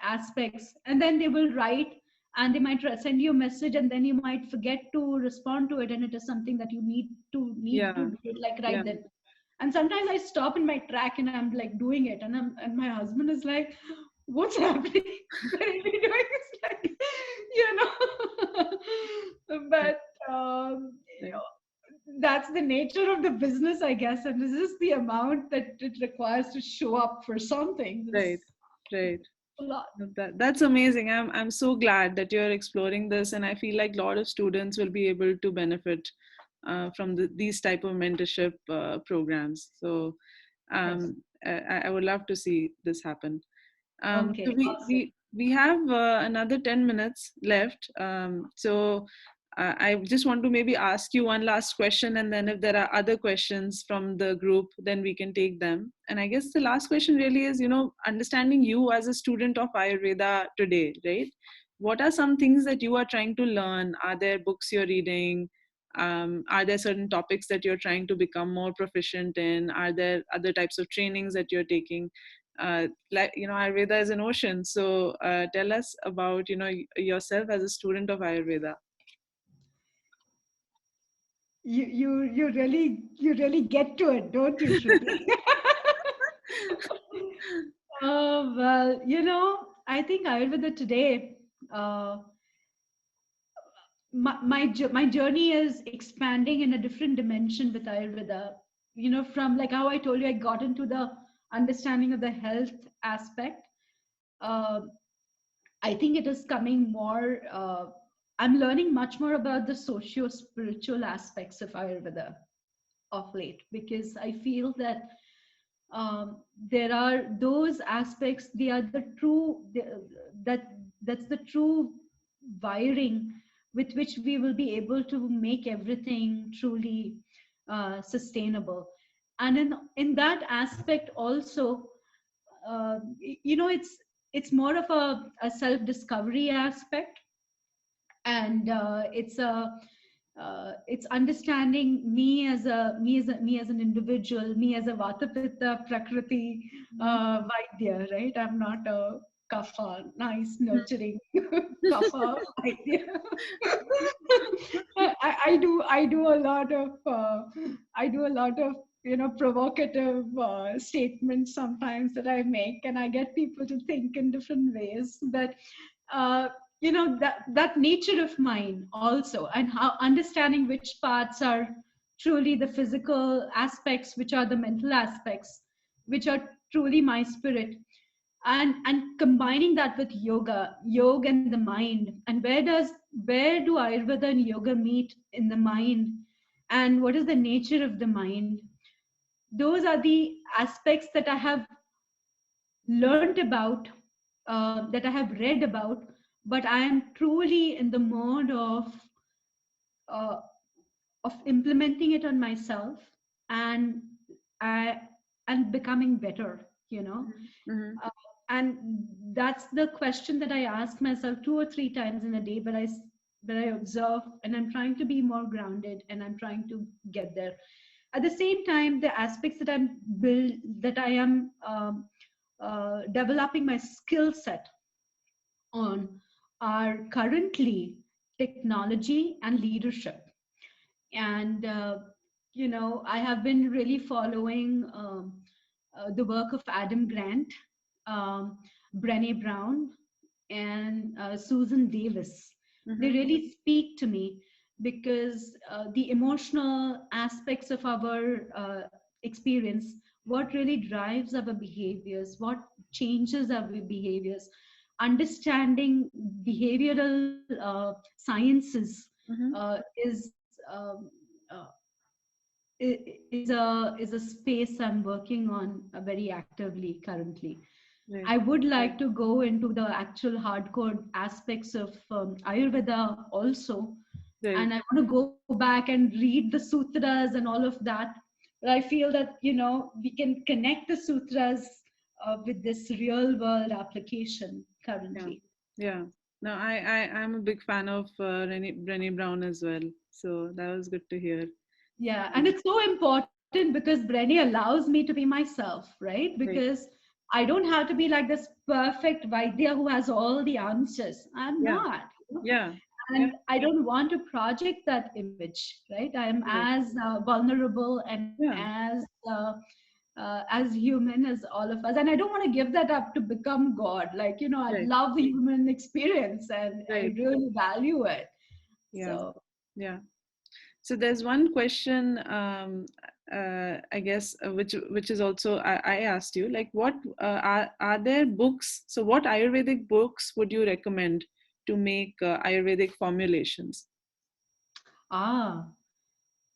aspects. And then they will write, and they might send you a message, and then you might forget to respond to it, and it is something that you need to do it like right then. And sometimes I stop in my track and I'm like doing it, and my husband is like, what's happening? What are you doing? It's like, but that's the nature of the business, I guess. And this is the amount that it requires to show up for something. Right. A lot. That's amazing. I'm so glad that you're exploring this, and I feel like a lot of students will be able to benefit from these type of mentorship programs. So I would love to see this happen. Okay, so we have another 10 minutes left. So I just want to maybe ask you one last question, and then if there are other questions from the group, then we can take them. And I guess the last question really is, understanding you as a student of Ayurveda today, right? What are some things that you are trying to learn? Are there books you're reading? Are there certain topics that you're trying to become more proficient in? Are there other types of trainings that you're taking? Ayurveda is an ocean. So tell us about, yourself as a student of Ayurveda. You really get to it, don't you, Shruti? Well, I think Ayurveda today, my journey is expanding in a different dimension with Ayurveda. From like how I told you, I got into the understanding of the health aspect. I think it is coming more. I'm learning much more about the socio-spiritual aspects of Ayurveda of late, because I feel that there are those aspects. They are the true. That's the true wiring with which we will be able to make everything truly sustainable. And in that aspect also, it's more of a self-discovery aspect, and it's understanding me as an individual, me as a Vata Pitta Prakriti Vaidya, right? I'm not a Kapha, nice, nurturing Kapha Vaidya. I do a lot of provocative statements sometimes that I make, and I get people to think in different ways. But that nature of mine also, and how understanding which parts are truly the physical aspects, which are the mental aspects, which are truly my spirit, and combining that with yoga and the mind, and where do Ayurveda and yoga meet in the mind, and what is the nature of the mind. Those are the aspects that I have learned about, that I have read about, but I am truly in the mode uh, of implementing it on myself, and I and becoming better. And that's the question that I ask myself 2 or 3 times in a day, but I observe, and I'm trying to be more grounded, and I'm trying to get there. At the same time, the aspects that I am developing my skill set on are currently technology and leadership. And I have been really following the work of Adam Grant, Brené Brown, and Susan Davis. They really speak to me, because the emotional aspects of our experience, what really drives our behaviors, what changes our behaviors, understanding behavioral sciences is uh, is a space I'm working on very actively currently. Right. I would like to go into the actual hardcore aspects of Ayurveda also. Right. And I want to go back and read the sutras and all of that. But I feel that, we can connect the sutras with this real world application currently. Yeah. No, I'm a big fan of Brené Brown as well. So that was good to hear. Yeah. And it's so important, because Brené allows me to be myself, right? Because I don't have to be like this perfect Vaidya who has all the answers. I'm not. Yeah. And I don't want to project that image, right? I am as vulnerable and as human as all of us. And I don't want to give that up to become God. Like, I love the human experience, and I really value it. Yeah. So, yeah. So there's one question, I guess, which is also I asked you, like, what are there books? So what Ayurvedic books would you recommend to make Ayurvedic formulations? So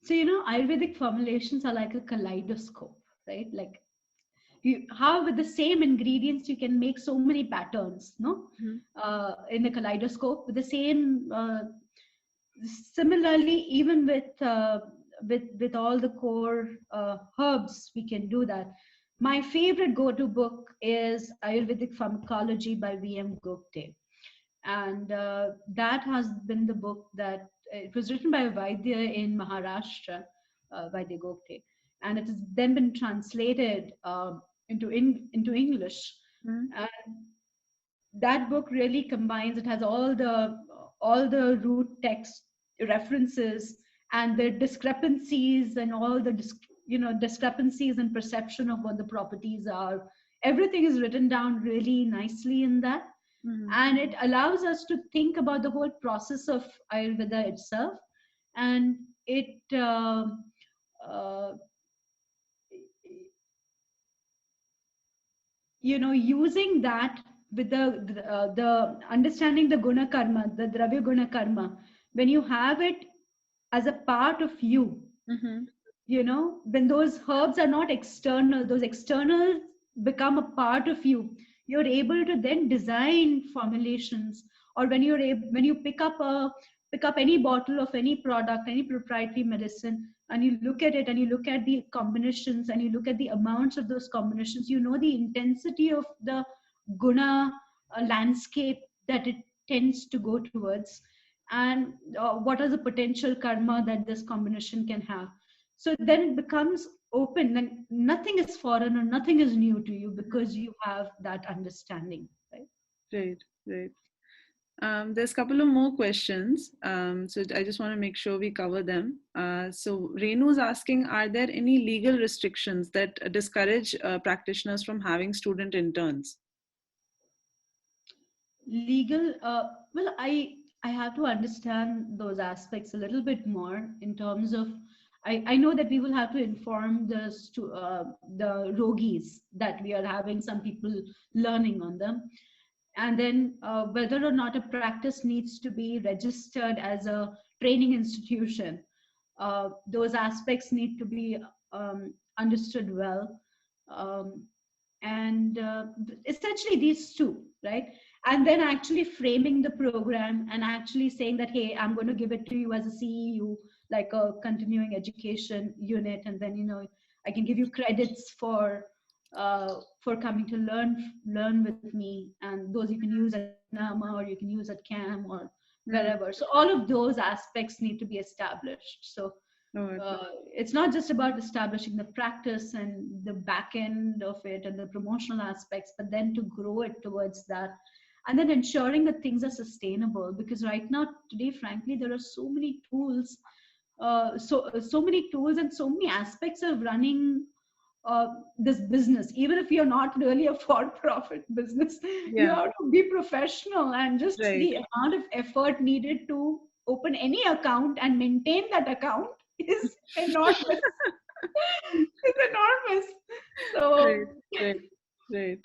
Ayurvedic formulations are like a kaleidoscope, right? Like, how with the same ingredients you can make so many patterns, no? In a kaleidoscope with the same. Similarly, even with all the core herbs, we can do that. My favorite go-to book is Ayurvedic Pharmacology by V.M. Gupte, and that has been the book that it was written by a Vaidya in Maharashtra, Vaidya Gupte, and it has then been translated into English. And that book really combines. It has all the root text references and the discrepancies and all the discrepancies in perception of what the properties are. Everything is written down really nicely in that. And it allows us to think about the whole process of Ayurveda itself, and it using that with the understanding the guna karma, the dravya guna karma, when you have it as a part of you, when those herbs are not external, those externals become a part of you, you're able to then design formulations. Or when you pick up any bottle of any product, any proprietary medicine, and you look at it, and you look at the combinations, and you look at the amounts of those combinations, the intensity of the guna landscape that it tends to go towards. and what are the potential karma that this combination can have. So then it becomes open, and nothing is foreign or nothing is new to you because you have that understanding, right? Right. There's a couple of more questions. So I just want to make sure we cover them. So Renu's asking, are there any legal restrictions that discourage practitioners from having student interns? Legal, well, I have to understand those aspects a little bit more in terms of, I know that we will have to inform the rogis that we are having some people learning on them. And then whether or not a practice needs to be registered as a training institution, those aspects need to be understood well. And essentially these two, right? And then actually framing the program and actually saying that, hey, I'm going to give it to you as a CEU, like a continuing education unit, and then, you know, I can give you credits for coming to learn with me, and those you can use at NAMA or you can use at CAM or wherever. So all of those aspects need to be established. So it's not just about establishing the practice and the back end of it and the promotional aspects, but then to grow it towards that, and then ensuring that things are sustainable. Because right now, today, frankly, there are so many tools, so many tools and so many aspects of running this business. Even if you're not really a for-profit business, you have to be professional, and just the amount of effort needed to open any account and maintain that account is enormous. It's enormous. So Great.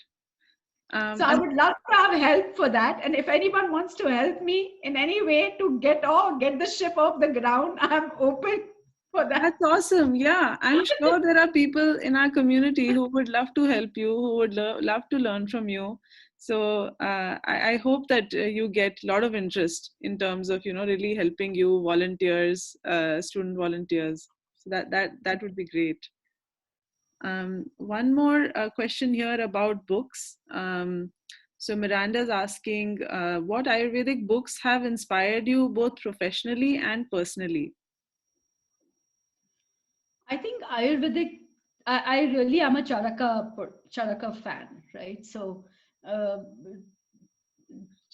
So I would love to have help for that, and if anyone wants to help me in any way to get the ship off the ground, I'm open for that. That's awesome. Yeah, I'm sure there are people in our community who would love to help you, who would love to learn from you. So I hope that you get a lot of interest in terms of, you know, really helping you, volunteers, student volunteers. So that would be great. One more question here about books. So Miranda's asking, what Ayurvedic books have inspired you both professionally and personally? I think Ayurvedic, I really am a Charaka fan, right? So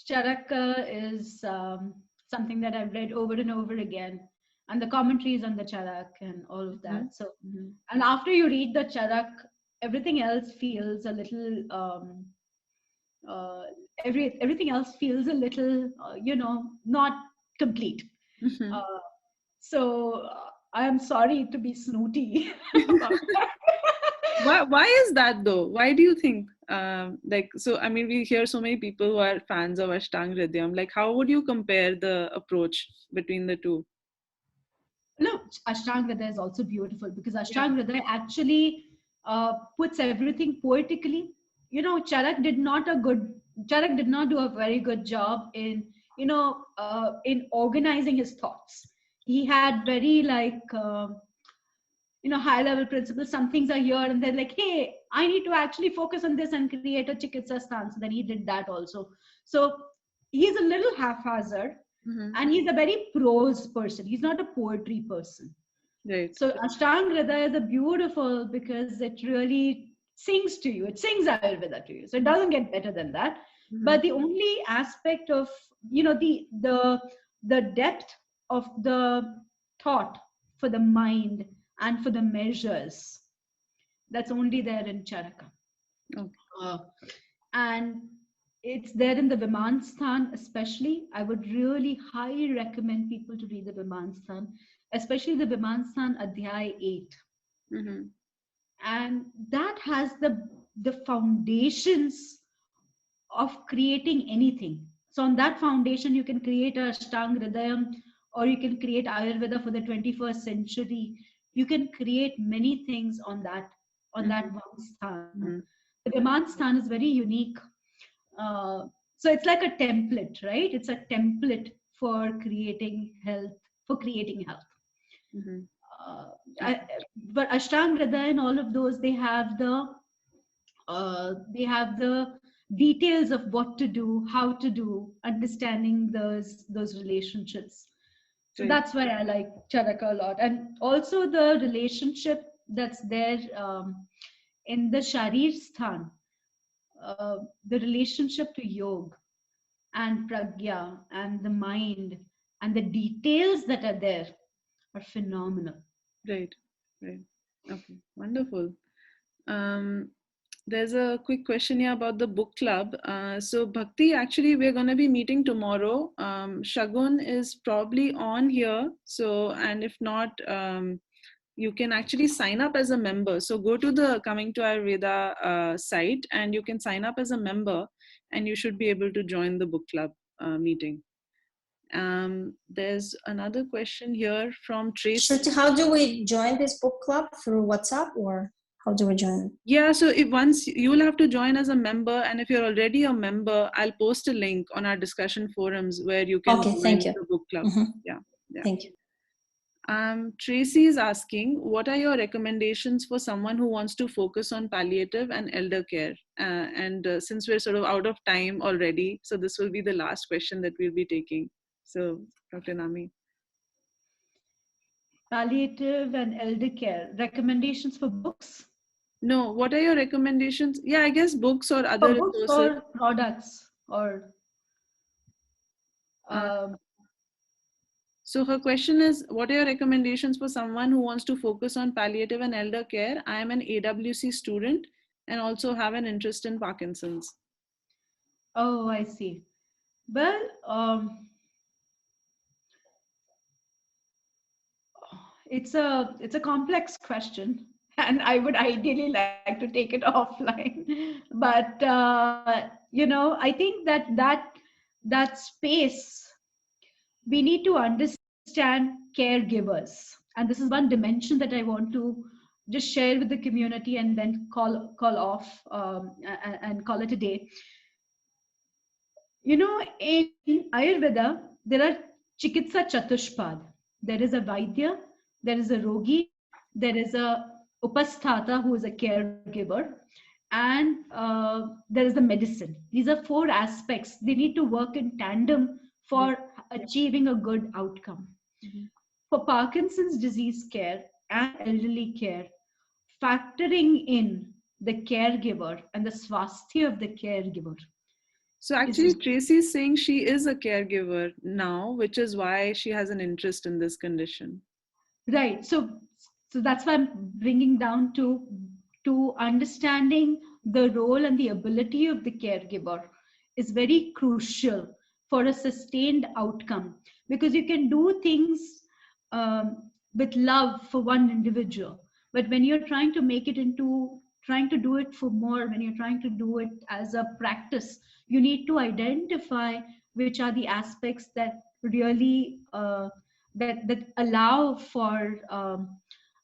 Charaka is something that I've read over and over again, and the commentaries on the Charak and all of that. So, and after you read the Charak, everything else feels a little, everything else feels a little, you know, not complete. So I am sorry to be snooty about that. Why is that though? Why do you think so I mean, we hear so many people who are fans of Ashtanga Hridayam. Like, how would you compare the approach between the two? No, Ashtanga Hridayam is also beautiful because Ashtanga Hridayam actually puts everything poetically. You know, Charak did not do a very good job in, you know, in organizing his thoughts. He had very you know, high level principles. Some things are here and they're like, hey, I need to actually focus on this and create a chikitsa stance. Then he did that also. So he's a little haphazard, and he's a very prose person. He's not a poetry person. Right. So Ashtanga Hridayam is a beautiful because it really sings to you. It sings Ayurveda to you. So it doesn't get better than that. But the only aspect of, you know, the depth of the thought for the mind and for the measures, that's only there in Charaka. And it's there in the Vimanstan especially. I would really highly recommend people to read the Vimanstan, especially the Vimanstan Adhyay 8. And that has the foundations of creating anything. So on that foundation, you can create a Ashtanga Hridayam, or you can create Ayurveda for the 21st century. You can create many things on that Vimanstan. The Vimanstan is very unique. So it's like a template, right? It's a template for creating health, but Ashtanga Hridayam and all of those, they have the details of what to do, how to do, understanding those relationships. So that's why I like Charaka a lot. And also the relationship that's there in the Sharir Sthan, the relationship to yoga and pragya and the mind and the details that are there are phenomenal. Right. Okay, wonderful. There's a quick question here about the book club. So Bhakti, actually we're going to be meeting tomorrow. Shagun is probably on here. So, and if not, you can actually sign up as a member. So go to the Coming to Ayurveda site and you can sign up as a member and you should be able to join the book club meeting. There's another question here from Tracy. Shruti, how do we join this book club? Through WhatsApp, or how do we join? Yeah, so if once you'll have to join as a member, and if you're already a member, I'll post a link on our discussion forums where you can join the book club. Yeah. Thank you. Tracy is asking, what are your recommendations for someone who wants to focus on palliative and elder care? Since we're sort of out of time already, so this will be the last question that we'll be taking. So, Dr. Nami. Palliative and elder care, recommendations for books? No, what are your recommendations? Yeah, I guess books or other resources. Or products or... So her question is, what are your recommendations for someone who wants to focus on palliative and elder care? I am an AWC student and also have an interest in Parkinson's. Oh, I see. Well, it's a complex question, and I would ideally like to take it offline. But I think that space, we need to understand caregivers, and this is one dimension that I want to just share with the community and then call off and call it a day. In Ayurveda, there are Chikitsa Chatushpad. There is a Vaidya, there is a Rogi, there is a Upasthata, who is a caregiver, and there is the medicine. These are 4 aspects. They need to work in tandem for achieving a good outcome. For Parkinson's disease care and elderly care, factoring in the caregiver and the swasthya of the caregiver. So actually, Tracy is saying she is a caregiver now, which is why she has an interest in this condition. Right. So that's why I'm bringing down to understanding the role and the ability of the caregiver is very crucial for a sustained outcome, because you can do things with love for one individual, but when you're trying to do it for more, when you're trying to do it as a practice, you need to identify which are the aspects that really that allow for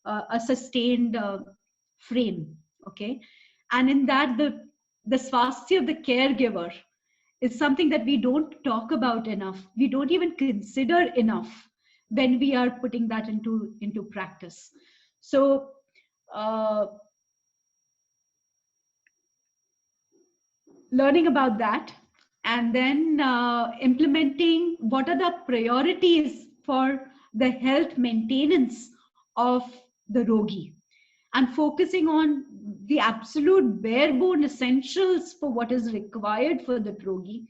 a sustained frame. Okay, and in that the swasthya of the caregiver is something that we don't talk about enough. We don't even consider enough when we are putting that into practice. So learning about that, and then implementing what are the priorities for the health maintenance of the Rogi, and focusing on the absolute bare bone essentials for what is required for the Rogi.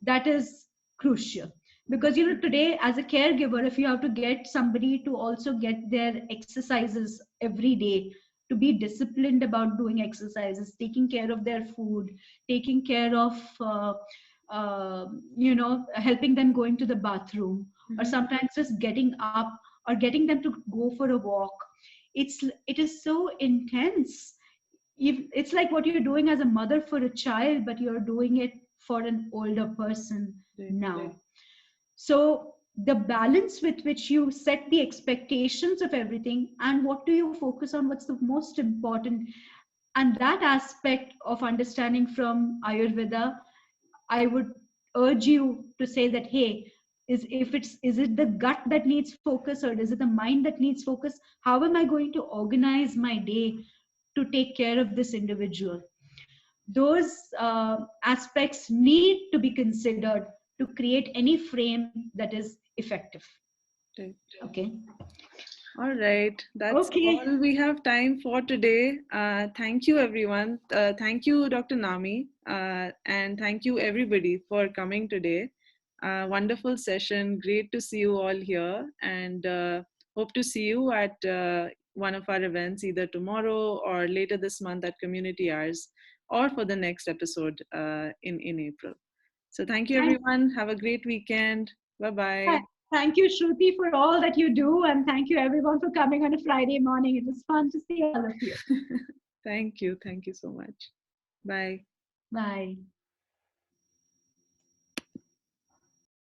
That is crucial, because today as a caregiver, if you have to get somebody to also get their exercises every day, to be disciplined about doing exercises, taking care of their food, taking care of helping them going to the bathroom, or sometimes just getting up or getting them to go for a walk, it is so intense. It's like what you're doing as a mother for a child, but you're doing it for an older person now. So the balance with which you set the expectations of everything, and what do you focus on, what's the most important, and that aspect of understanding from Ayurveda, I would urge you to say that, hey, is it the gut that needs focus, or is it the mind that needs focus? How am I going to organize my day to take care of this individual? those aspects need to be considered to create any frame that is effective. Right. Okay. All right, that's Okay. all we have time for today. Thank you, everyone. Thank you, Dr. Nami, and thank you, everybody, for coming today. Wonderful session. Great to see you all here, and hope to see you at one of our events either tomorrow or later this month at Community Hours, or for the next episode in April. So thank you, everyone. Have a great weekend. Bye-bye. Thank you, Shruti, for all that you do. And thank you, everyone, for coming on a Friday morning. It was fun to see all of you. Thank you. Thank you so much. Bye. Bye.